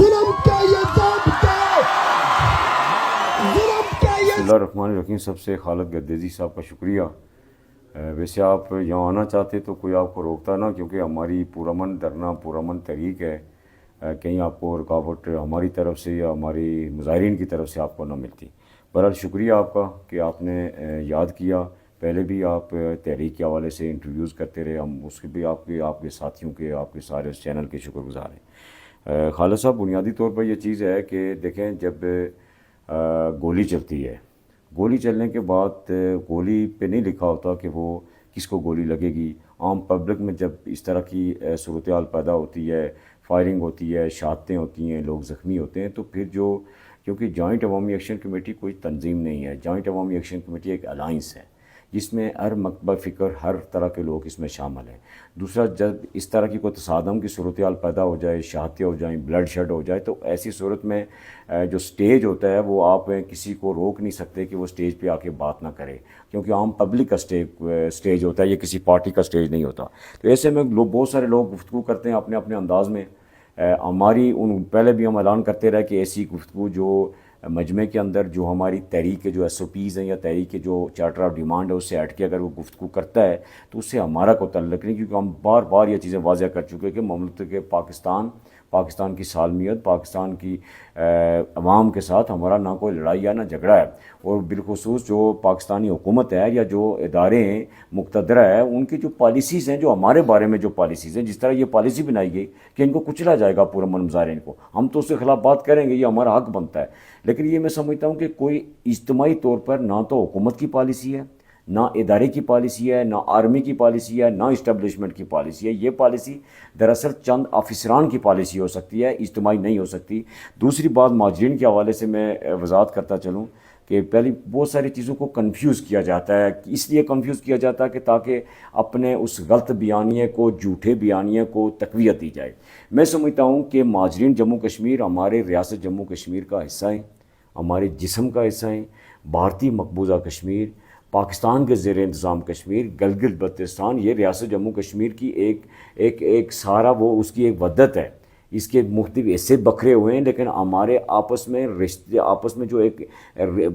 जुल्म का ये ज़ाब्ता, जुल्म का ये बिस्मिल्लाहिर्रहमानिर्रहीम। सबसे खालिद गर्देजी साहब का शुक्रिया। वैसे आप यहाँ आना चाहते तो कोई आपको रोकता ना, क्योंकि हमारी पुरअमन धरना पुरअमन तहरीक है। कहीं आपको रुकावट हमारी तरफ से या हमारी मुज़ाहिरीन की तरफ से आपको ना मिलती। बहरहाल शुक्रिया आपका कि आपने याद किया। पहले भी आप तहरीक के हवाले से इंटरव्यूज़ करते रहे, हम उसके भी आपके आपके साथियों के आपके सारे उस चैनल के शुक्रगुज़ार हैं। खालिद साहब, बुनियादी तौर पर यह चीज़ है कि देखें, जब गोली चलती है, गोली चलने के बाद गोली पे नहीं लिखा होता कि वो किसको गोली लगेगी। आम पब्लिक में जब इस तरह की सूरत हाल पैदा होती है, फायरिंग होती है, शहादतें होती हैं, लोग ज़ख्मी होते हैं, तो फिर जो, क्योंकि जॉइंट अवामी एक्शन कमेटी कोई तंजीम नहीं है, जॉइंट अवामी एक्शन कमेटी एक अलाइंस है जिसमें हर मकबा फ़िक्र, हर तरह के लोग इसमें शामिल हैं। दूसरा, जब इस तरह की कोई तसादम की सूरत हाल पैदा हो जाए, शहादतें हो जाएँ, ब्लड शेड हो जाए, तो ऐसी सूरत में जो स्टेज होता है वो आप किसी को रोक नहीं सकते कि वो स्टेज पे आके बात ना करे, क्योंकि आम पब्लिक का स्टेज होता है, ये किसी पार्टी का स्टेज नहीं होता। तो ऐसे में बहुत सारे लोग गुफ्तगू करते हैं अपने अपने अंदाज में। हमारी उन पहले भी हम ऐलान करते रहे कि ऐसी गुफ्तगू जो मजमे के अंदर जो हमारी तहरीक के जो SOPs हैं या तहरीक के जो चार्टर ऑफ डिमांड है उससे हट के अगर वो गुफ्तगू करता है तो उससे हमारा कोई तल्लुक़ नहीं, क्योंकि हम बार बार ये चीज़ें वाज़ह कर चुके हैं कि ममलकत के पाकिस्तान की सालमियत, पाकिस्तान की अवाम के साथ हमारा ना कोई लड़ाई है ना झगड़ा है। और बिलखुसूस जो पाकिस्तानी हुकूमत है या जो इदारे हैं मुक़तदरा है, उनकी जो पॉलिसीज़ हैं, जो हमारे बारे में जो पॉलिसीज़ हैं, जिस तरह ये पॉलिसी बनाई गई कि इनको कुचला जाएगा पुरअमन मुज़ाहिरीन को, हम तो उसके ख़िलाफ़ बात करेंगे, ये हमारा हक़ बनता है। लेकिन ये मैं समझता हूँ कि कोई इज्तिमाई तौर पर ना तो हुकूमत की पॉलिसी है, ना इदारे की पॉलिसी है, ना आर्मी की पॉलिसी है, ना इस्टेब्लिशमेंट की पॉलिसी है। ये पॉलिसी दरअसल चंद ऑफिसरान की पॉलिसी हो सकती है, इज्तिमाई नहीं हो सकती। दूसरी बात, माजरीन के हवाले से मैं वजाहत करता चलूँ कि पहले बहुत सारी चीज़ों को कंफ्यूज किया जाता है, इसलिए कंफ्यूज किया जाता है कि ताकि अपने उस गलत बयानिए को, झूठे बयानिए को तक़वियत दी जाए। मैं समझता हूँ कि माजरीन जम्मू कश्मीर हमारे रियासत जम्मू कश्मीर का हिस्सा है, हमारे जिस्म का हिस्सा है। भारतीय मकबूजा कश्मीर, पाकिस्तान के ज़ेर इंतज़ाम कश्मीर, गिलगित बल्तिस्तान, ये रियासत जम्मू कश्मीर की एक सारा वो उसकी एक वदत है। इसके मुख्तलिफ हिस्से बखरे हुए हैं, लेकिन हमारे आपस में रिश्ते, आपस में जो एक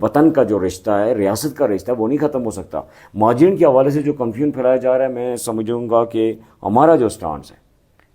वतन का जो रिश्ता है, रियासत का रिश्ता है, वो नहीं ख़त्म हो सकता। माजरीन के हवाले से जो कन्फ्यूजन फैलाया जा रहा है, मैं समझूंगा कि हमारा जो स्टांस है,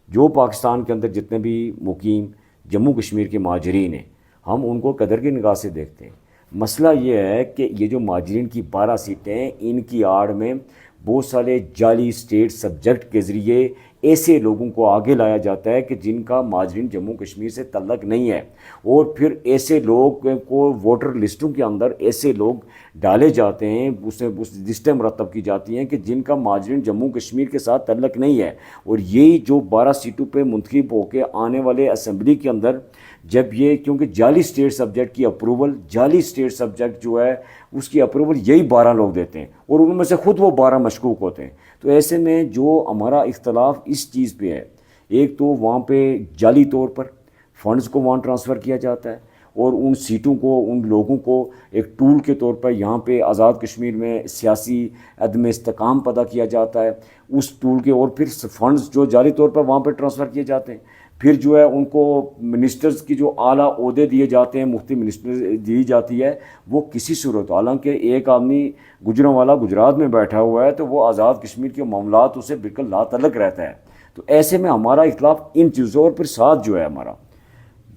जो पाकिस्तान के अंदर जितने भी मुकीम जम्मू कश्मीर के माजरीन हैं, हम उनको कदर की निगाह से देखते हैं। मसला ये है कि ये जो माजरीन की 12 सीटें हैं, इनकी आड़ में बहुत सारे जाली स्टेट सब्जेक्ट के ज़रिए ऐसे लोगों को आगे लाया जाता है कि जिनका माजरीन जम्मू कश्मीर से तल्लक नहीं है, और फिर ऐसे लोग को वोटर लिस्टों के अंदर ऐसे लोग डाले जाते हैं, उसमें उस लिस्टें मरतब की जाती हैं कि जिनका माजरीन जम्मू कश्मीर के साथ तल्लक नहीं है। और यही जो 12 सीटों पर मुंतखब होकर आने वाले असम्बली के अंदर जब ये, क्योंकि जाली स्टेट सब्जेक्ट की अप्रूवल, जाली स्टेट सब्जेक्ट जो है उसकी अप्रूवल यही 12 लोग देते हैं, और उनमें से ख़ुद वो 12 मशकूक होते हैं। तो ऐसे में जो हमारा इख्तलाफ इस चीज़ पे है, एक तो वहाँ पे जाली तौर पर फ़ंड्स को वहाँ ट्रांसफ़र किया जाता है, और उन सीटों को, उन लोगों को एक टूल के तौर पर यहाँ पे आज़ाद कश्मीर में सियासी अदम इस्तेकाम पैदा किया जाता है उस टूल के, और फिर फ़ंड्स जो जाली तौर पर वहाँ पे ट्रांसफ़र किए जाते हैं। फिर जो है उनको मिनिस्टर्स की जो आला ओहदे दिए जाते हैं, मुफ्ती मिनिस्टर दी जाती है, वो किसी सूरत, हालांकि एक आदमी गुजरांवाला गुजरात में बैठा हुआ है तो वो आज़ाद कश्मीर के मामलात उससे बिल्कुल लातल्लुक़ रहता है। तो ऐसे में हमारा इख्तलाफ इन चीज़ों और फिर साथ जो है हमारा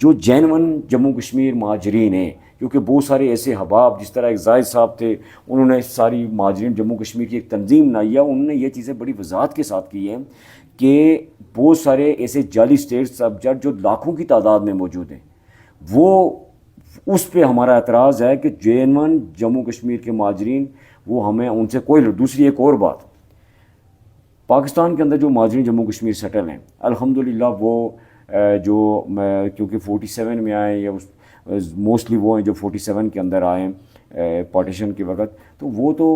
जो जैनवन जम्मू कश्मीर माजरीन हैं, क्योंकि बहुत सारे ऐसे हबाब जिस तरह एक जायद साहब थे, उन्होंने सारी माजरीन जम्मू कश्मीर की एक तंजीम बनाई है, उन्होंने ये चीज़ें बड़ी वजाहत के साथ की हैं कि बहुत सारे ऐसे जाली स्टेट सब्जेक्ट जो लाखों की तादाद में मौजूद हैं, वो उस पे हमारा एतराज़ है कि जैनवन जम्मू कश्मीर के माजरीन, वो हमें उनसे कोई, दूसरी एक और बात, पाकिस्तान के अंदर जो माजरीन जम्मू कश्मीर सेटल हैं, अल्हम्दुलिल्लाह वो जो क्योंकि 47 में आए, या मोस्टली वो हैं जो 47 के अंदर आए पार्टीशन के वक्त, तो वो तो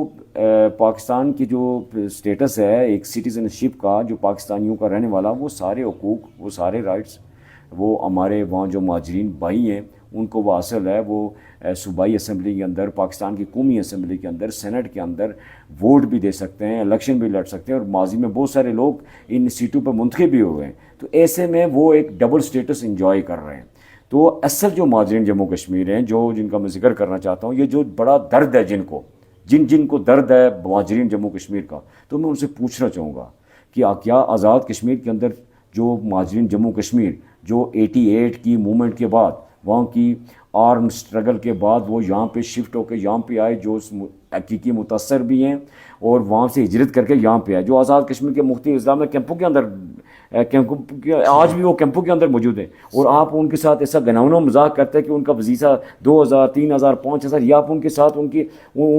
पाकिस्तान की जो स्टेटस है एक सिटीज़नशिप का, जो पाकिस्तानियों का रहने वाला, वो सारे हुकूक, वो सारे राइट्स वो हमारे वहाँ जो माजरीन भाई हैं उनको वो हासिल है। वो सूबाई असम्बली के अंदर, पाकिस्तान की कौमी असम्बली के अंदर, सेनेट के अंदर वोट भी दे सकते हैं, इलेक्शन भी लड़ सकते हैं, और माजी में बहुत सारे लोग इन सीटों पर मुंतखब भी हुए हैं। तो ऐसे में वो एक डबल स्टेटस इंजॉय कर रहे हैं। تو اصل جو مہاجرین جموں کشمیر ہیں، جو جن کا میں ذکر کرنا چاہتا ہوں، یہ جو بڑا درد ہے جن کو درد ہے مہاجرین جموں کشمیر کا، تو میں ان سے پوچھنا چاہوں گا کہ کیا آزاد کشمیر کے اندر جو مہاجرین جموں کشمیر جو 88 کی موومنٹ کے بعد، وہاں کی آرم سٹرگل کے بعد وہ یہاں پہ شفٹ ہو کے یہاں پہ آئے، جو حقیقی متاثر بھی ہیں اور وہاں سے ہجرت کر کے یہاں پہ آئے، جو آزاد کشمیر کے مختلف اضلاع میں کیمپوں کے اندر آج بھی وہ کیمپوں کے اندر موجود ہیں، اور آپ ان کے ساتھ ایسا گناؤنا مذاق کرتے ہیں کہ ان کا وظیفہ 2000 3000 5000، یا آپ ان کے ساتھ ان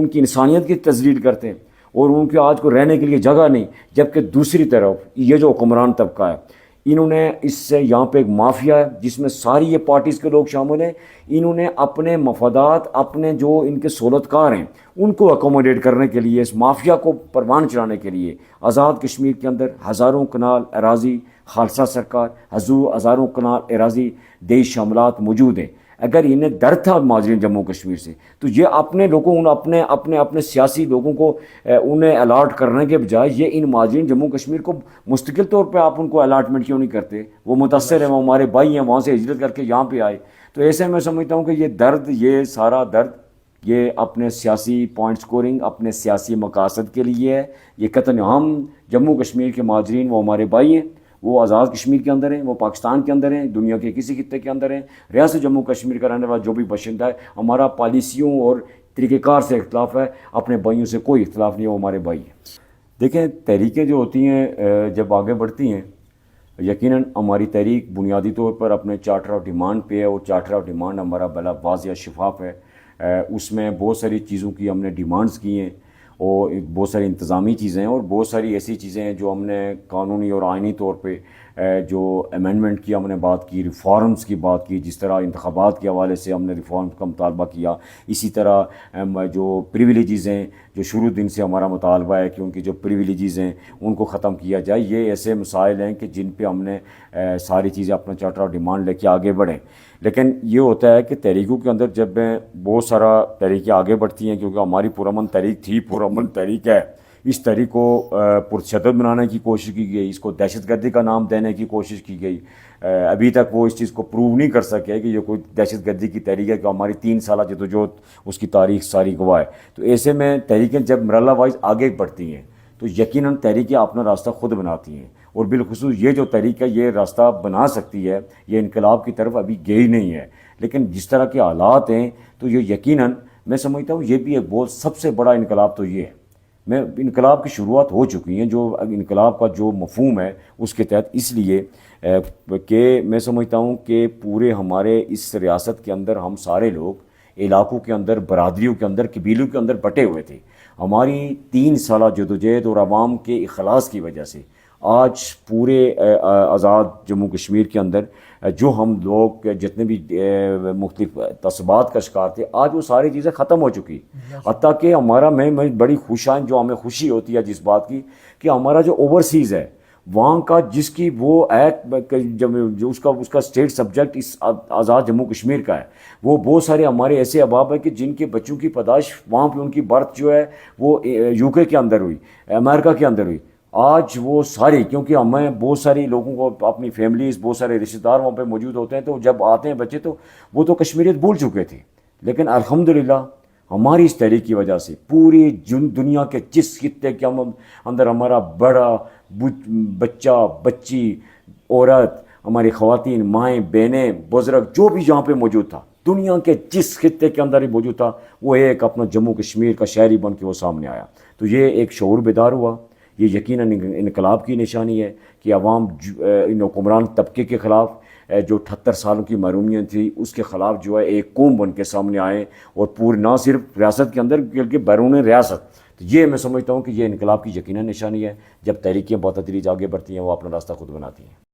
کی انسانیت کی تذلیل کرتے ہیں، اور ان کے آج کو رہنے کے لیے جگہ نہیں، جبکہ دوسری طرف یہ جو حکمران طبقہ ہے، انہوں نے اس سے یہاں پہ ایک مافیا ہے جس میں ساری یہ پارٹیز کے لوگ شامل ہیں، انہوں نے اپنے مفادات، اپنے جو ان کے سہولت کار ہیں ان کو اکوموڈیٹ کرنے کے لیے، اس مافیا کو پروان چڑھانے کے لیے آزاد کشمیر کے اندر ہزاروں کنال اراضی خالصہ سرکار، ہزاروں کنال اراضی دیش شاملات موجود ہیں۔ اگر انہیں ڈر تھا مہاجرین جموں کشمیر سے، تو یہ اپنے لوگوں اپنے سیاسی لوگوں کو انہیں الاٹ کرنے کے بجائے یہ ان مہاجرین جموں کشمیر کو مستقل طور پہ آپ ان کو الاٹمنٹ کیوں نہیں کرتے؟ وہ متاثر ہیں، وہ ہمارے بھائی ہیں، وہاں سے ہجرت کر کے یہاں پہ آئے۔ تو ایسے میں سمجھتا ہوں کہ یہ درد، یہ سارا درد یہ اپنے سیاسی پوائنٹ سکورنگ، اپنے سیاسی مقاصد کے لیے ہے۔ یہ قطعاً ہم جموں کشمیر کے مہاجرین وہ ہمارے بھائی ہیں، وہ آزاد کشمیر کے اندر ہیں، وہ پاکستان کے اندر ہیں، دنیا کے کسی خطے کے اندر ہیں۔ ریاست جموں کشمیر کا رہنے والا جو بھی باشندہ ہے، ہمارا پالیسیوں اور طریقہ کار سے اختلاف ہے، اپنے بھائیوں سے کوئی اختلاف نہیں ہے، وہ ہمارے بھائی ہیں۔ دیکھیں، تحریکیں جو ہوتی ہیں جب آگے بڑھتی ہیں، یقیناً ہماری تحریک بنیادی طور پر اپنے چارٹر آف ڈیمانڈ پہ ہے، اور چارٹر آف ڈیمانڈ ہمارا بڑا واضح شفاف ہے۔ اس میں بہت ساری چیزوں کی ہم نے ڈیمانڈز کی ہیں، اور بہت ساری انتظامی چیزیں ہیں، اور بہت ساری ایسی چیزیں ہیں جو ہم نے قانونی اور آئینی طور پہ جو امینڈمنٹ کی ہم نے بات کی، ریفارمز کی بات کی، جس طرح انتخابات کے حوالے سے ہم نے ریفارم کا مطالبہ کیا، اسی طرح جو پریویلیجز ہیں، جو شروع دن سے ہمارا مطالبہ ہے کہ ان کی جو پریویلیجز ہیں ان کو ختم کیا جائے۔ یہ ایسے مسائل ہیں کہ جن پہ ہم نے ساری چیزیں اپنا چارٹر آف ڈیمانڈ لے کے آگے بڑھیں۔ لیکن یہ ہوتا ہے کہ تحریکوں کے اندر جب بہت سارا تحریکیں آگے بڑھتی ہیں، کیونکہ ہماری پرامن تحریک تھی، پرامن تحریک ہے، اس تحریک کو پرتشدد بنانے کی کوشش کی گئی، اس کو دہشت گردی کا نام دینے کی کوشش کی گئی۔ ابھی تک وہ اس چیز کو پروو نہیں کر سکے کہ یہ کوئی دہشت گردی کی تحریک ہے، کہ ہماری 3 سالہ جدوجہد اس کی تاریخ ساری گواہ ہے۔ تو ایسے میں تحریکیں جب مرحلہ وائز آگے بڑھتی ہیں تو یقیناً تحریکیں اپنا راستہ خود بناتی ہیں، اور بالخصوص یہ جو تحریک ہے یہ راستہ بنا سکتی ہے، یہ انقلاب کی طرف ابھی گئی نہیں ہے، لیکن جس طرح کے حالات ہیں تو یہ یقیناً میں سمجھتا ہوں یہ بھی ایک بہت سب سے بڑا انقلاب تو یہ ہے۔ میں انقلاب کی شروعات ہو چکی ہیں، جو انقلاب کا جو مفہوم ہے اس کے تحت، اس لیے کہ میں سمجھتا ہوں کہ پورے ہمارے اس ریاست کے اندر ہم سارے لوگ علاقوں کے اندر، برادریوں کے اندر، قبیلوں کے اندر بٹے ہوئے تھے۔ ہماری 3 سالہ جدوجہد اور عوام کے اخلاص کی وجہ سے آج پورے آزاد جموں کشمیر کے اندر جو ہم لوگ جتنے بھی مختلف تعصبات کا شکار تھے، آج وہ ساری چیزیں ختم ہو چکی۔ حتیٰ کہ ہمارا میں بڑی خوش ہیں، جو ہمیں خوشی ہوتی ہے جس بات کی کہ ہمارا جو اوورسیز ہے وہاں کا، جس کی وہ ایکٹ جو اس کا اسٹیٹ سبجیکٹ اس آزاد جموں کشمیر کا ہے، وہ بہت سارے ہمارے ایسے احباب ہیں کہ جن کے بچوں کی پیدائش وہاں پہ، ان کی برتھ جو ہے وہ UK کے اندر ہوئی، امریکہ کے اندر ہوئی۔ آج وہ ساری، کیونکہ ہمیں بہت ساری لوگوں کو اپنی فیملیز، بہت سارے رشتہ دار وہاں پہ موجود ہوتے ہیں، تو جب آتے ہیں بچے تو وہ تو کشمیریت بھول چکے تھے، لیکن الحمدللہ ہماری اس تحریک کی وجہ سے پوری دنیا کے جس خطے کے اندر ہمارا بڑا بچہ، بچی، عورت، ہماری خواتین، مائیں، بہنیں، بزرگ، جو بھی یہاں پہ موجود تھا، دنیا کے جس خطے کے اندر ہی موجود تھا، وہ ایک اپنا جموں کشمیر کا شہری بن کے وہ سامنے آیا۔ تو یہ ایک شعور بیدار ہوا۔ یہ یقیناً انقلاب کی نشانی ہے کہ عوام ان حکمران طبقے کے خلاف، جو 78 سالوں کی محرومیت تھی، اس کے خلاف جو ہے ایک قوم بن کے سامنے آئے، اور پورے نہ صرف ریاست کے اندر بلکہ بیرون ریاست۔ تو یہ میں سمجھتا ہوں کہ یہ انقلاب کی یقیناً نشانی ہے۔ جب تحریکیں بہت تدریج آگے بڑھتی ہیں، وہ اپنا راستہ خود بناتی ہیں۔